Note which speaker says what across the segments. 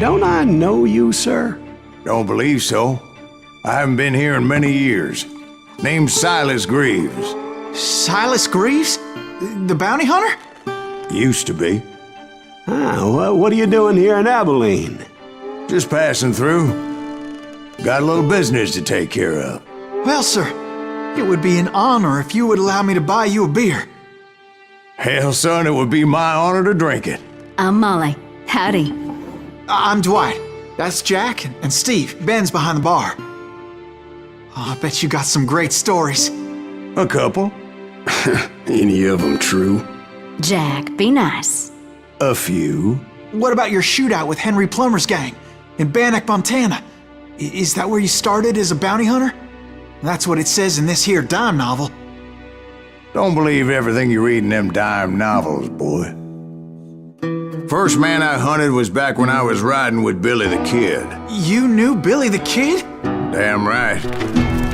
Speaker 1: don't I know you, sir?
Speaker 2: Don't believe so. I haven't been here in many years. Name's Silas Greaves.
Speaker 3: Silas Greaves? The bounty hunter?
Speaker 2: Used to be.
Speaker 1: Well, what are you doing here in Abilene?
Speaker 2: Just passing through. Got a little business to take care of.
Speaker 3: Well, sir, it would be an honor if you would allow me to buy you a beer.
Speaker 2: Hell, son, it would be my honor to drink it.
Speaker 4: I'm Molly. Howdy.
Speaker 3: I'm Dwight. That's Jack and Steve. Ben's behind the bar. Oh, I bet you got some great stories.
Speaker 2: A couple.
Speaker 1: Any of them true?
Speaker 4: Jack, be nice.
Speaker 2: A few.
Speaker 3: What about your shootout with Henry Plummer's gang in Bannock, Montana? Is that where you started as a bounty hunter? That's what it says in this here dime novel.
Speaker 2: Don't believe everything you read in them dime novels, boy. First man I hunted was back when I was riding with Billy the Kid.
Speaker 3: You knew Billy the Kid?
Speaker 2: Damn right.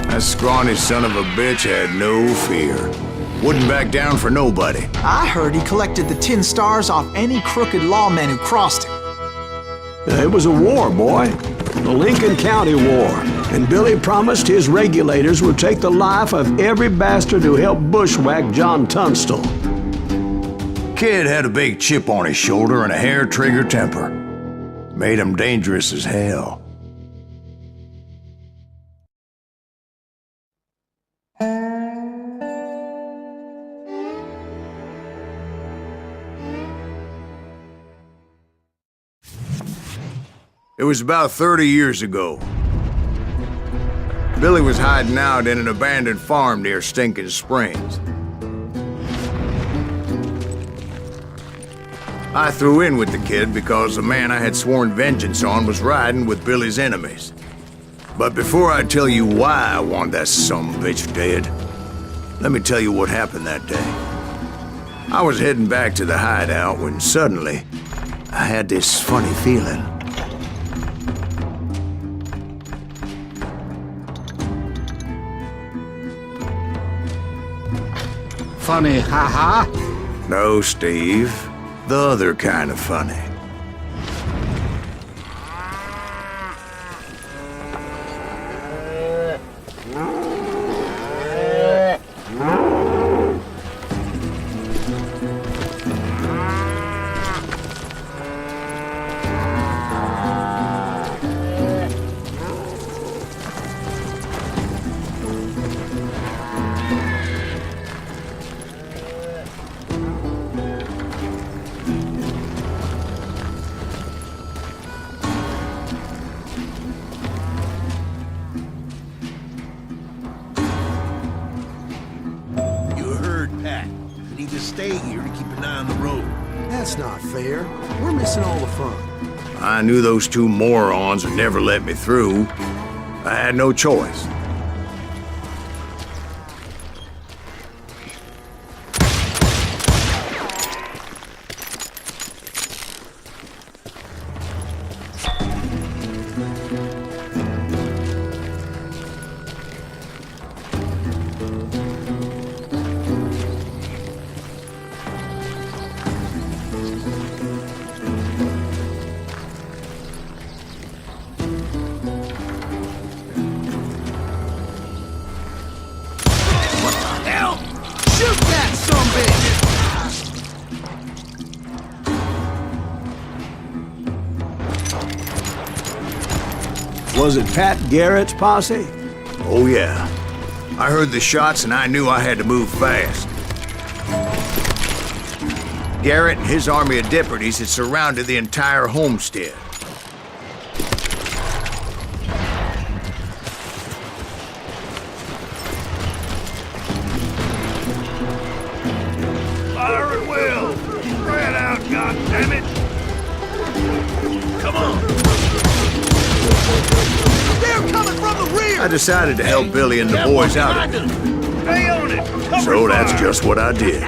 Speaker 2: That scrawny son of a bitch had no fear. Wouldn't back down for nobody.
Speaker 3: I heard he collected the 10 stars off any crooked lawman who crossed him.
Speaker 1: It was a war, boy. The Lincoln County War. And Billy promised his regulators would take the life of every bastard who helped bushwhack John Tunstall.
Speaker 2: Kid had a big chip on his shoulder and a hair-trigger temper. Made him dangerous as hell. It was about 30 years ago. Billy was hiding out in an abandoned farm near Stinking Springs. I threw in with the kid because the man I had sworn vengeance on was riding with Billy's enemies. But before I tell you why I want that sumbitch dead, let me tell you what happened that day. I was heading back to the hideout when suddenly I had this funny feeling.
Speaker 5: Funny, haha?
Speaker 2: No, Steve. The other kind of funny.
Speaker 6: Stay here to keep an eye on the road.
Speaker 7: That's not fair. We're missing all the fun.
Speaker 2: I knew those two morons would never let me through. I had no choice.
Speaker 1: Was it Pat Garrett's posse?
Speaker 2: Oh, yeah. I heard the shots and I knew I had to move fast. Garrett and his army of deputies had surrounded the entire homestead.
Speaker 6: Fire at will! Spread out, goddammit! Come on!
Speaker 7: They're coming from the rear!
Speaker 2: I decided to help Billy and the boys out of it.
Speaker 6: Stay on it! Cover
Speaker 2: So that's
Speaker 6: fire.
Speaker 2: just what I did.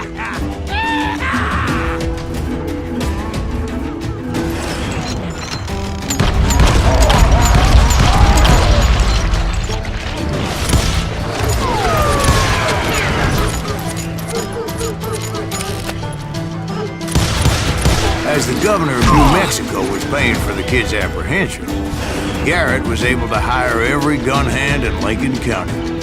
Speaker 2: As the governor of New Mexico was paying for the kid's apprehension, Garrett was able to hire every gun hand in Lincoln County.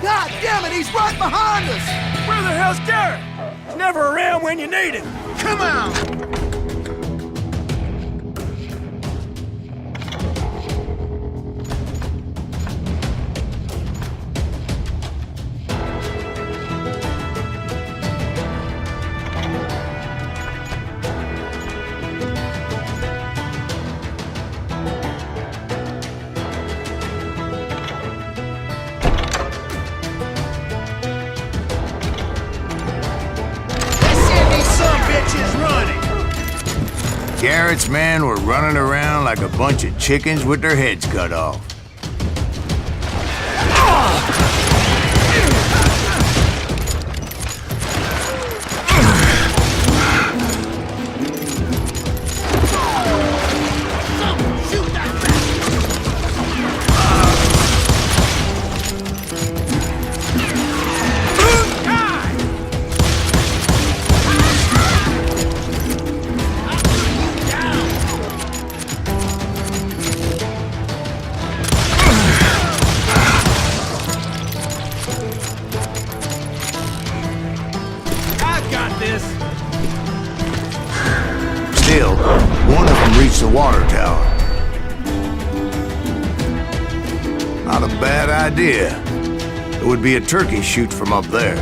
Speaker 7: God damn it, he's right behind us!
Speaker 8: Where the hell's Garrett? He's never around when you need him.
Speaker 7: Come on!
Speaker 2: Garrett's men were running around like a bunch of chickens with their heads cut off. Still, one of them reached the water tower. Not a bad idea. It would be a turkey shoot from up there.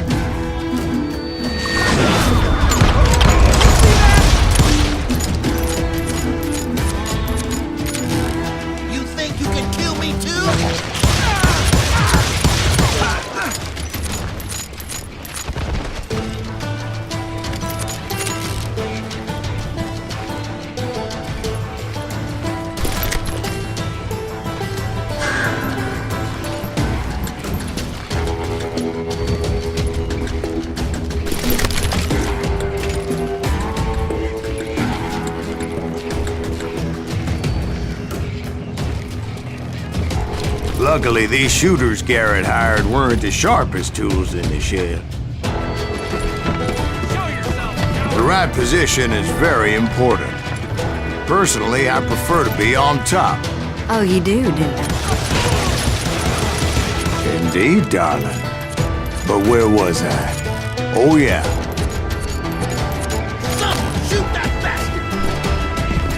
Speaker 6: You think you can kill me too?
Speaker 2: Luckily, these shooters Garrett hired weren't the sharpest tools in the shed.
Speaker 8: Show
Speaker 2: The right position is very important. Personally, I prefer to be on top.
Speaker 4: Oh, you do you?
Speaker 2: Indeed, darling. But where was I? Oh, yeah.
Speaker 7: Shoot that bastard!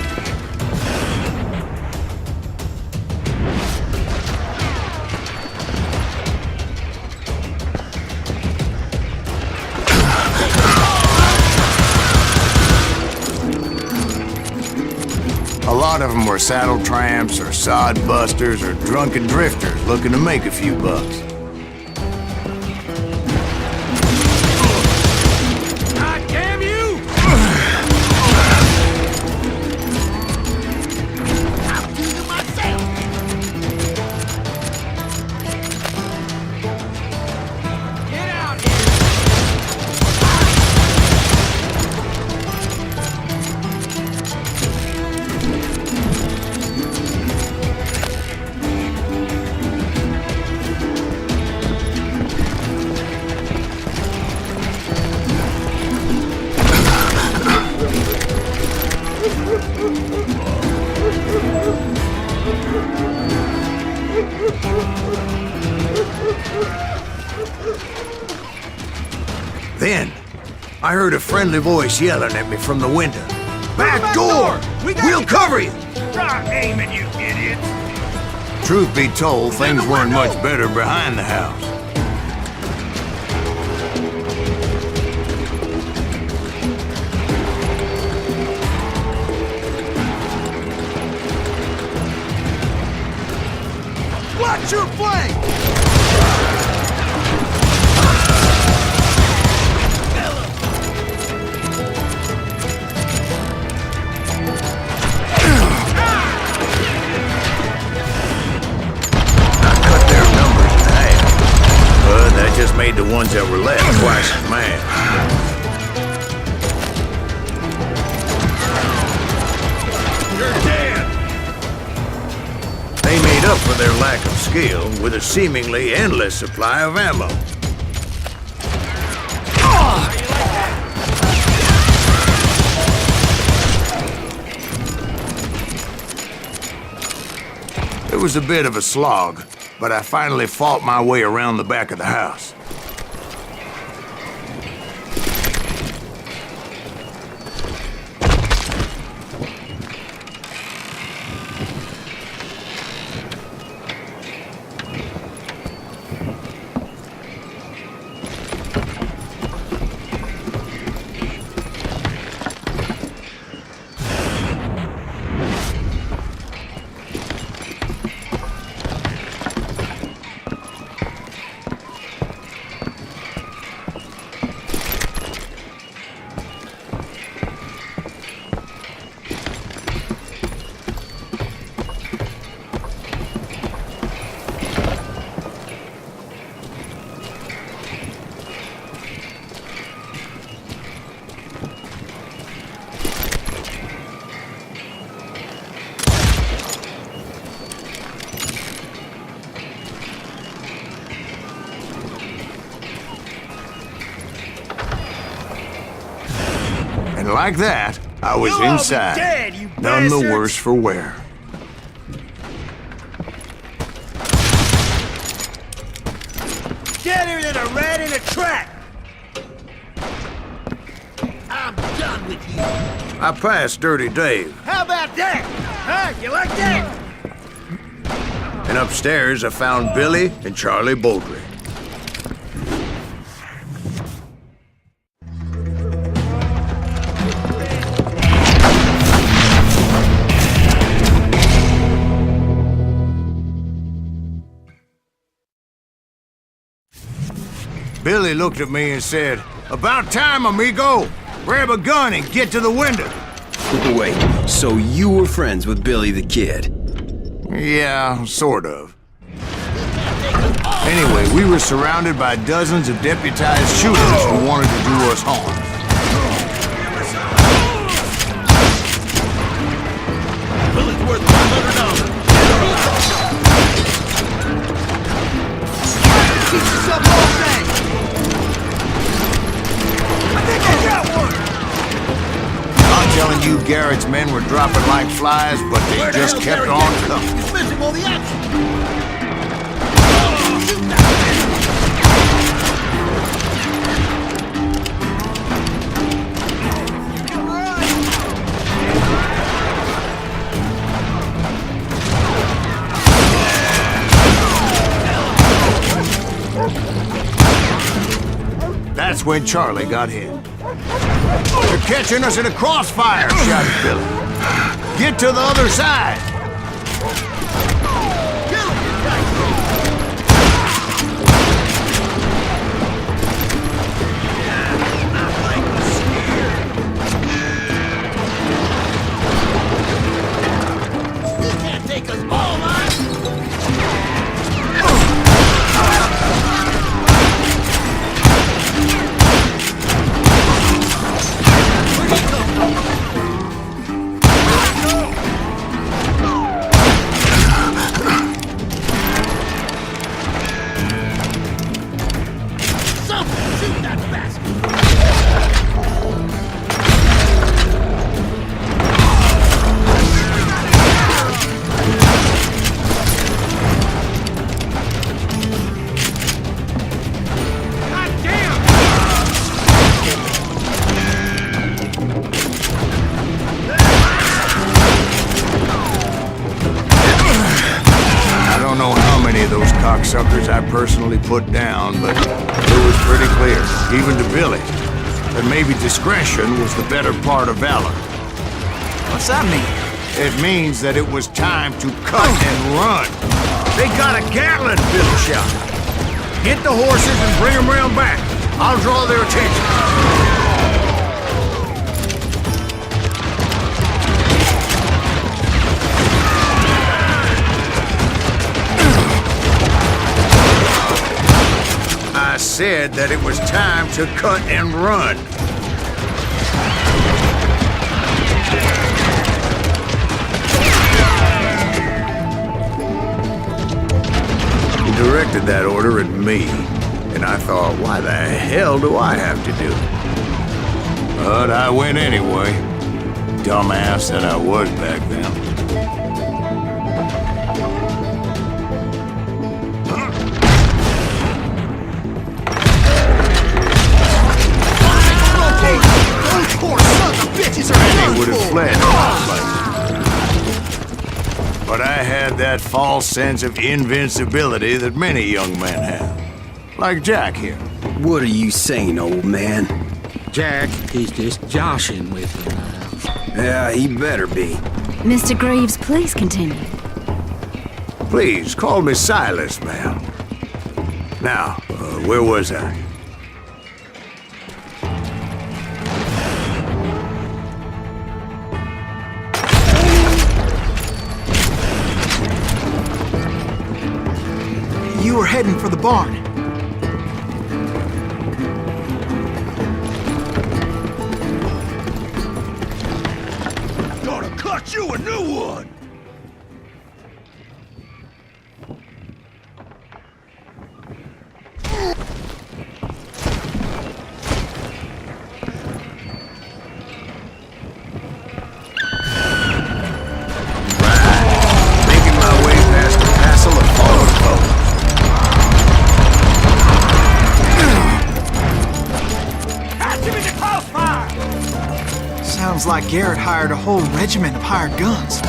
Speaker 2: A lot of them were saddle tramps or sod busters or drunken drifters looking to make a few bucks.
Speaker 8: God damn you!
Speaker 7: I'll do it myself!
Speaker 8: Get out here!
Speaker 2: Then, I heard a friendly voice yelling at me from the window. Back door! We'll cover you!
Speaker 8: Stop aiming, you idiots!
Speaker 2: Truth be told, things weren't much better behind the house.
Speaker 7: Watch your flank!
Speaker 2: That just made the ones that were left twice as mad.
Speaker 8: You're dead!
Speaker 2: They made up for their lack of skill with a seemingly endless supply of ammo. It was a bit of a slog, but I finally fought my way around the back of the house. And like that, I was
Speaker 8: You'll all be
Speaker 2: inside.
Speaker 8: dead, you
Speaker 2: None the
Speaker 8: bastards.
Speaker 2: worse for wear.
Speaker 8: Deader than a rat in a trap!
Speaker 7: I'm done with you!
Speaker 2: I passed Dirty Dave,
Speaker 8: How about that? Huh? You like that?
Speaker 2: and upstairs I found Billy and Charlie Baldry. Billy looked at me and said, "About time, amigo! Grab a gun and get to the window."
Speaker 9: Wait, so you were friends with Billy the Kid?
Speaker 2: Yeah, sort of. Anyway, we were surrounded by dozens of deputized shooters who wanted to do us harm.
Speaker 6: Bullet's worth $500.
Speaker 7: Keep yourself all day!
Speaker 8: I think I got one!
Speaker 2: Garrett's men were dropping like flies, but they
Speaker 6: Where the
Speaker 2: just
Speaker 6: hell's
Speaker 2: kept
Speaker 6: Garrett
Speaker 2: on
Speaker 6: Jackson?
Speaker 2: coming.
Speaker 6: He's missing all the action.
Speaker 2: That's when Charlie got hit. They're catching us in a crossfire, shouted Billy. Get to the other side!
Speaker 6: He can't take us all, man. Shoot that bastard!
Speaker 2: I don't know how many of those cocksuckers I personally put down, but it was pretty clear, even to Billy, that maybe discretion was the better part of valor.
Speaker 3: What's that mean?
Speaker 2: It means that it was time to cut and run. They got a Gatling, Billy shouted. Get the horses and bring them round back. I'll draw their attention. I said that it was time to cut and run. He directed that order at me, and I thought, why the hell do I have to do it? But I went anyway. Dumbass that I was back then.
Speaker 7: Those poor sons of bitches are
Speaker 2: He
Speaker 7: done
Speaker 2: would have
Speaker 7: for.
Speaker 2: fled. But I had that false sense of invincibility that many young men have. Like Jack here.
Speaker 9: What are you saying, old man?
Speaker 5: Jack, he's just joshing with you now.
Speaker 9: Yeah, he better be.
Speaker 4: Mr. Greaves, please continue.
Speaker 2: Please, call me Silas, ma'am. Now, where was I?
Speaker 3: You were heading for the barn.
Speaker 6: Gonna cut you a new one!
Speaker 2: Making my way past the castle of fallen foes.
Speaker 8: Catch him in the crossfire!
Speaker 3: Sounds like Garrett hired a whole regiment of hired guns.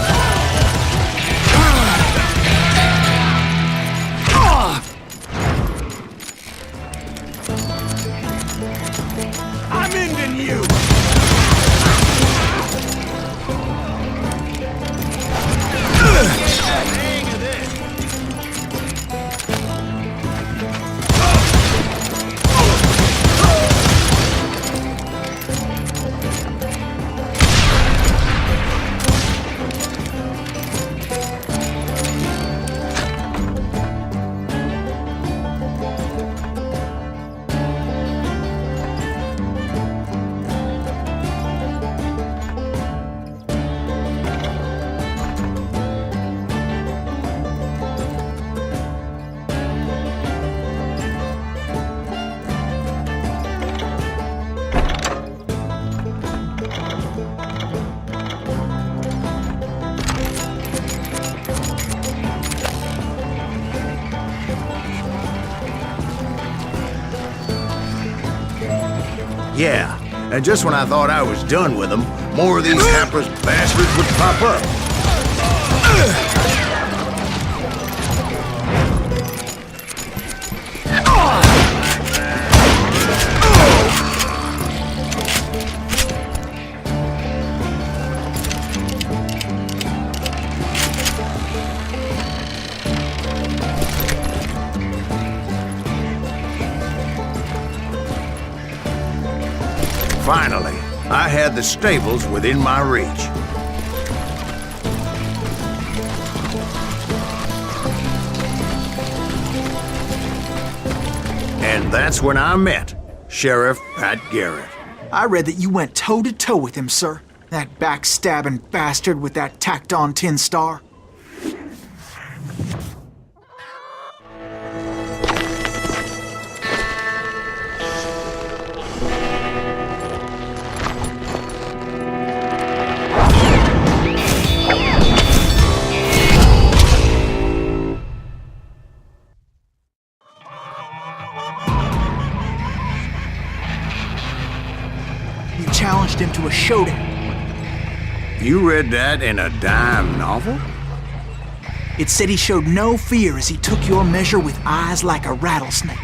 Speaker 8: I'm ending you!
Speaker 2: Yeah, and just when I thought I was done with them, more of these hapless bastards would pop up. Finally, I had the stables within my reach. And that's when I met Sheriff Pat Garrett.
Speaker 3: I read that you went toe-to-toe with him, sir. That backstabbing bastard with that tacked-on tin star. You challenged him to a showdown.
Speaker 2: You read that in a dime novel?
Speaker 3: It said he showed no fear as he took your measure with eyes like a rattlesnake.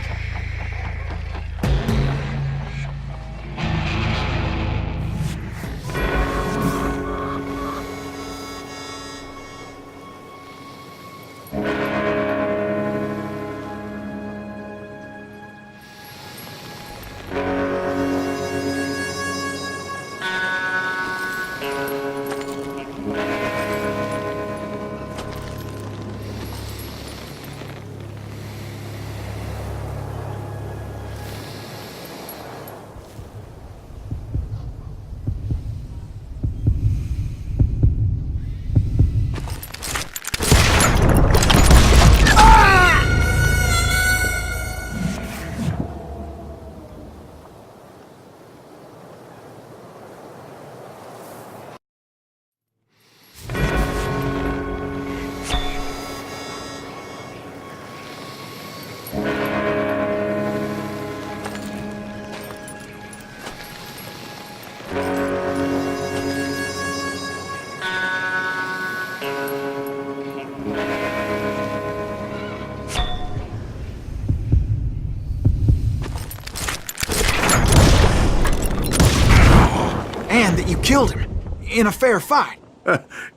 Speaker 3: And that you killed him in a fair fight.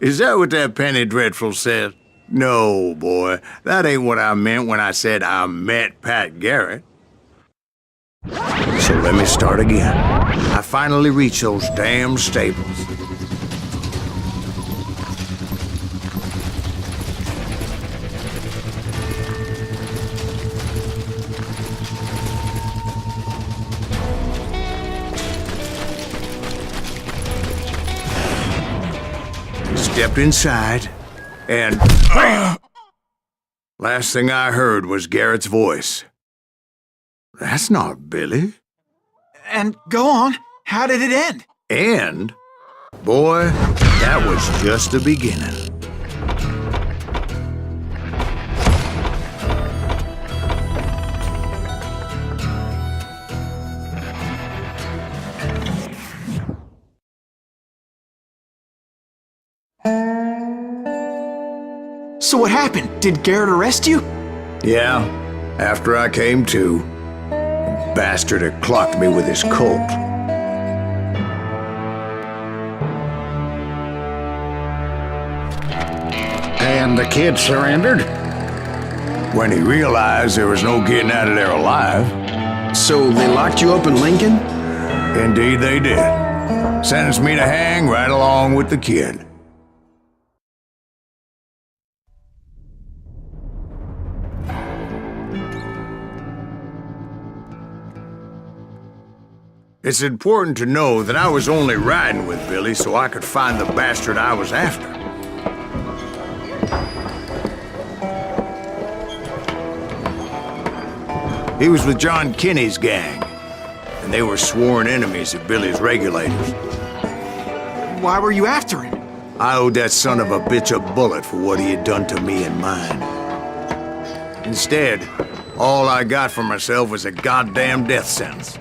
Speaker 2: Is that what that Penny Dreadful said? No, boy. That ain't what I meant when I said I met Pat Garrett. So let me start again. I finally reached those damn stables. Stepped inside, and last thing I heard was Garrett's voice. That's not Billy.
Speaker 3: And go on, how did it end?
Speaker 2: And, boy, that was just the beginning.
Speaker 3: So what happened? Did Garrett arrest you?
Speaker 2: Yeah, after I came to, the bastard had clocked me with his Colt.
Speaker 6: And the kid surrendered?
Speaker 2: When he realized there was no getting out of there alive.
Speaker 9: So they locked you up in Lincoln?
Speaker 2: Indeed they did. Sentenced me to hang right along with the kid. It's important to know that I was only riding with Billy so I could find the bastard I was after. He was with John Kinney's gang, and they were sworn enemies of Billy's regulators.
Speaker 3: Why were you after him?
Speaker 2: I owed that son of a bitch a bullet for what he had done to me and mine. Instead, all I got for myself was a goddamn death sentence.